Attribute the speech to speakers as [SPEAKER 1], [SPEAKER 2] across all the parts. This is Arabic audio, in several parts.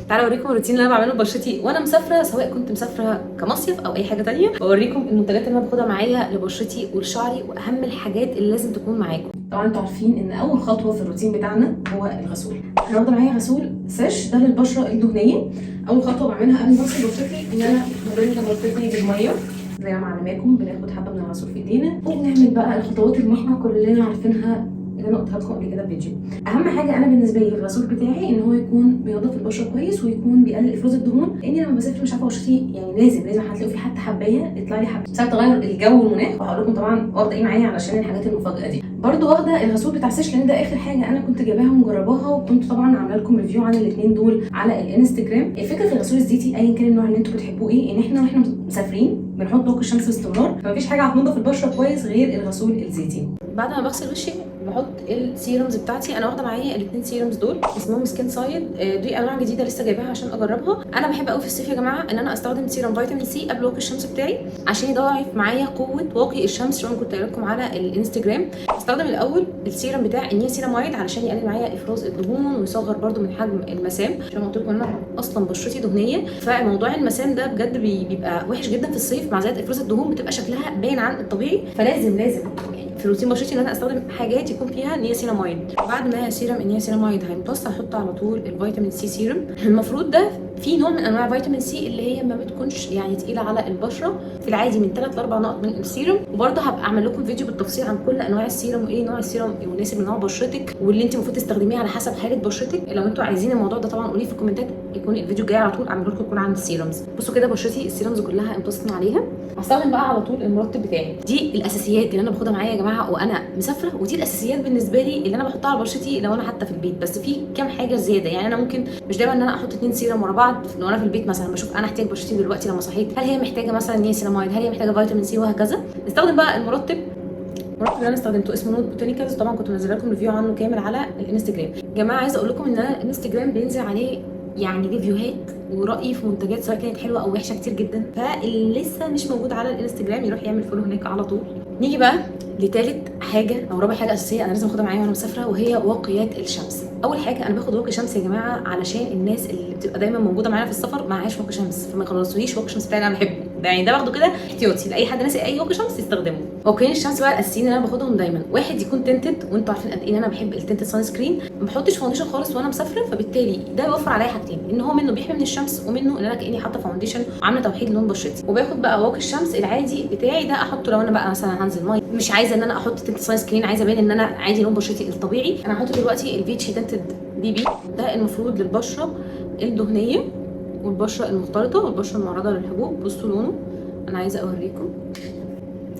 [SPEAKER 1] تعالوا اوريكم الروتين اللي انا بعمله لبشرتي وانا مسافره، سواء كنت مسافره كمصيف او اي حاجه تانية. واوريكم المنتجات اللي انا باخدها معايا لبشرتي ولشعري، واهم الحاجات اللي لازم تكون معاكم. طبعا انتوا عارفين ان اول خطوه في الروتين بتاعنا هو الغسول. انا واخده معايا غسول ساش ده للبشره الدهنيه. اول خطوه بعملها قبل ما اغسل بشرتي ان انا ببرد بشرتي بالميه زي ما معلماكم. بناخد حبه من الغسول في ايدينا وبنعمل بقى الخطوات اللي احنا كلنا عارفينها اللي انا قلتها لكم قبل كده في فيديو. اهم حاجه انا بالنسبه لي في الغسول بتاعي ان هو يكون بينظف البشره كويس ويكون بيقلل افراز الدهون، لاني لما بسافر مش عارفه بشرتي يعني لازم هتلاقوا في حتى حبايه يطلع لي حبه بسبب تغير الجو والمناخ. وهقول لكم طبعا واخده ايه معايا علشان الحاجات المفاجاه دي. برده واخده الغسول بتاع سيش لان ده اخر حاجه انا كنت جايباها ومجرباها، وكنت طبعا عامله لكم ريفيو عن الاثنين دول على الانستجرام. الفكره في الغسول الزيتي ايا كان النوع اللي انتوا بتحبوه ايه، ان احنا واحنا مسافرين بنحط ضوء الشمس باستمرار، فمفيش حاجه هتنضف البشره كويس غير الغسول الزيتي. بعد ما بغسل وشي بحط السيرمز بتاعتي. انا واخده معايا الاثنين سيرمز دول اسمهم سكين سايد. دي انواع جديده لسه جايباها عشان اجربها. انا بحب قوي في الصيف يا جماعه ان انا استخدم سيرم فيتامين سي قبل واقي الشمس بتاعي عشان يضاعف معايا قوه واقي الشمس. شو كنت قايله لكم على الانستجرام. استخدم الاول السيرم بتاع النياسيناميد علشان يقلل معايا افراز الدهون ويصغر برده من حجم المسام، عشان قلت لكم ان انا اصلا بشرتي دهنيه، فموضوع المسام ده بجد بيبقى وحش جدا في الصيف. مع زياده افراز الدهون بتبقى شكلها باين عن الطبيعي، فلازم في روتين بشرتي ان انا استخدم حاجات يكون فيها نياسيناميد. بعد ما سيرم النياسيناميد هيمتص هحط على طول الفيتامين سي سيرم. المفروض ده في نوع من انواع فيتامين سي اللي هي ما بتكونش يعني تقيله على البشره، في العادي من 3 ل 4 نقط من السيرم. وبرده هبقى اعمل لكم فيديو بالتفصيل عن كل انواع السيرم وايه نوع السيرم المناسب لنوع بشرتك واللي انت المفروض تستخدميه على حسب حاله بشرتك. لو انتوا عايزين الموضوع ده طبعا قولي في الكومنتات، يكون الفيديو الجاي على طول اعمل لكم يكون عن السيرمز. بصوا كده بشرتي السيرمز كلها امتصت عليها. هستخدم بقى على طول المرطب بتاعي. دي الاساسيات اللي انا باخدها معايا يا جماعه وانا مسافره، ودي الاساسيات بالنسبه لي اللي انا بحطها على بشرتي لو انا حتى في البيت. بس في كام حاجه زياده، يعني انا ممكن مش دايما ان انا احط 2 سيرم ورا بعض. لو انا في البيت مثلا بشوف انا احتاج بشرتي دلوقتي لما صحيت، هل هي محتاجه مثلا نياسيناميد، هل هي محتاجه فيتامين سي، وهكذا. نستخدم بقى المرطب اللي انا استخدمته اسمه نوت بوتانيكالز. طبعا كنت منزله لكم ريفيو عنه كامل على الانستجرام. يا جماعه عايزه اقول لكم ان انا الانستجرام بينزل عليه يعني ريفيوهات ورأيي في منتجات سواء كانت حلوه او وحشه كتير جدا، فاللي لسه مش موجود على الانستجرام يروح يعمل فولو هناك على طول. نيجي بقى لثالث حاجه او رابع حاجه اساسيه انا لازم اخدها معايا وانا مسافره، وهي واقيات الشمس. اول حاجه انا باخد واقي شمس يا جماعه علشان الناس اللي بتبقى دايما موجوده معانا في السفر معهاش واقي شمس، فما يخلصوليش واقي الشمس بتاعي. انا بحبه ده، يعني ده باخده كده احتياطي لاي حد ناسي اي واقي شمس يستخدمه. واقيين الشمس بقى الاساسيين اللي انا باخدهم دايما، واحد يكون تنتد، وانتوا عارفين قد ايه ان انا بحب التنتد سان سكرين. ما بحطش فاونديشن خالص وانا مسافره، فبالتالي ده يوفر عليا حاجتين، ان هو منه بيحمي من الشمس ومنه ان انا كاني حاطه فاونديشن وعامله توحيد لون بشرتي. وباخد بقى واقي الشمس العادي بتاعي ده احطه لو انا بقى مثلا هنزل ميه مش عايزه ان انا احط تنتد سان سكرين، عايزه ابين ان انا عادي لون بشرتي الطبيعي. انا هحط دلوقتي الفيتشي تنتد بي بي. ده المفروض للبشره الدهنيه والبشره المختلطه والبشره المعرضه للحبوب. بصوا لونه، انا عايزه اوريكم،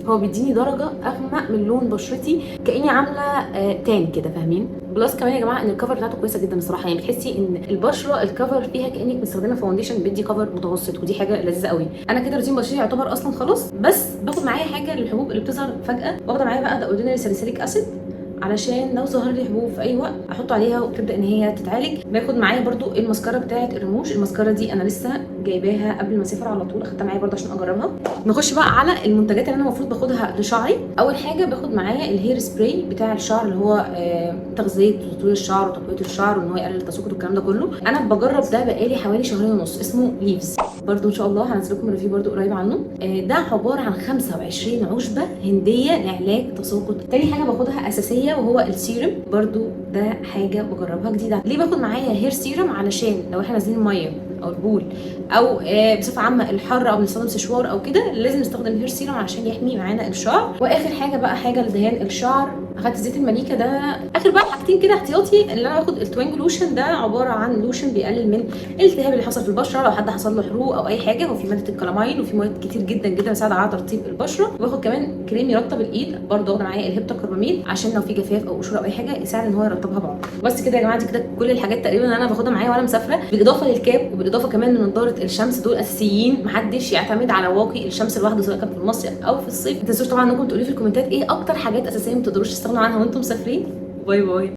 [SPEAKER 1] هو بيديني درجه اغمق من لون بشرتي كاني عامله تان كده، فاهمين؟ بلس كمان يا جماعه ان الكفر بتاعته كويسه جدا الصراحه، يعني بتحسي ان البشره الكفر فيها كانك مستخدمه فاونديشن بيدي كفر متوسط، ودي حاجه لذيذه قوي. انا كده روتين بشرتي يعتبر اصلا خلاص، بس باخد معايا حاجه للحبوب اللي بتظهر فجاه. واخده معايا بقى ده اوردينري ساليسيليك اسيد علشان لو ظهر لي حبوب في اي وقت احطه عليها وتبدا ان هي تتعالج. باخد معايا برده الماسكارا بتاعه الرموش. الماسكارا دي انا لسه جايباها قبل ما اسافر على طول، اخدتها معايا برده عشان اجربها. نخش بقى على المنتجات اللي انا المفروض باخدها لشعري. اول حاجه باخد معايا الهير سبراي بتاع الشعر اللي هو تغذيه وتطويل الشعر وتقويه الشعر وان هو يقلل التساقط والكلام ده كله. انا بجرب ده بقالي حوالي شهرين ونص، اسمه ليفز. برده ان شاء الله هنزل لكم ريفيو برده قريب عنه. ده عباره عن 25 عشبه هنديه لعلاج تساقط. تاني حاجه باخدها اساسيه وهو السيرم، برده ده حاجه بجربها جديده. ليه باخد معايا هير سيرم؟ علشان لو احنا نازلين ميه او البول او بصفه عامه الحر او بنستخدم سشوار او كده، لازم نستخدم هير سيرم عشان يحمي معانا الشعر. واخر حاجه بقى حاجه لدهان الشعر، اخدت زيت المليكه ده. اخر بقى حاجتين كده احتياطي، اللي انا باخد التوينج لوشن. ده عباره عن لوشن بيقلل من الالتهاب اللي حصل في البشره لو حد حصل له حروق او اي حاجه، وفي ماده الكلامين وفي مواد كتير جدا جدا بتساعد على ترطيب البشره. وباخد كمان كريم يرطب الايد، برده واخده معايا الهيبتوكربامين عشان لو في جفاف او قشور او اي حاجه يساعد ان هو يرطبها بعض. بس كده يا جماعه، دي كده كل الحاجات تقريبا اللي انا باخدها معايا وانا مسافره، بالاضافه للكاب وبالاضافه كمان لنضاره الشمس. دول اساسيين، محدش يعتمد على واقي الشمس لوحده سواء كان في المصيف او في الصيف. ما تنسوش طبعا انكم تقولوا لي في الكومنتات ايه اكتر حاجات اساسيه ما تقدروش تستغنوا عنها وانتم مسافرين. باي باي.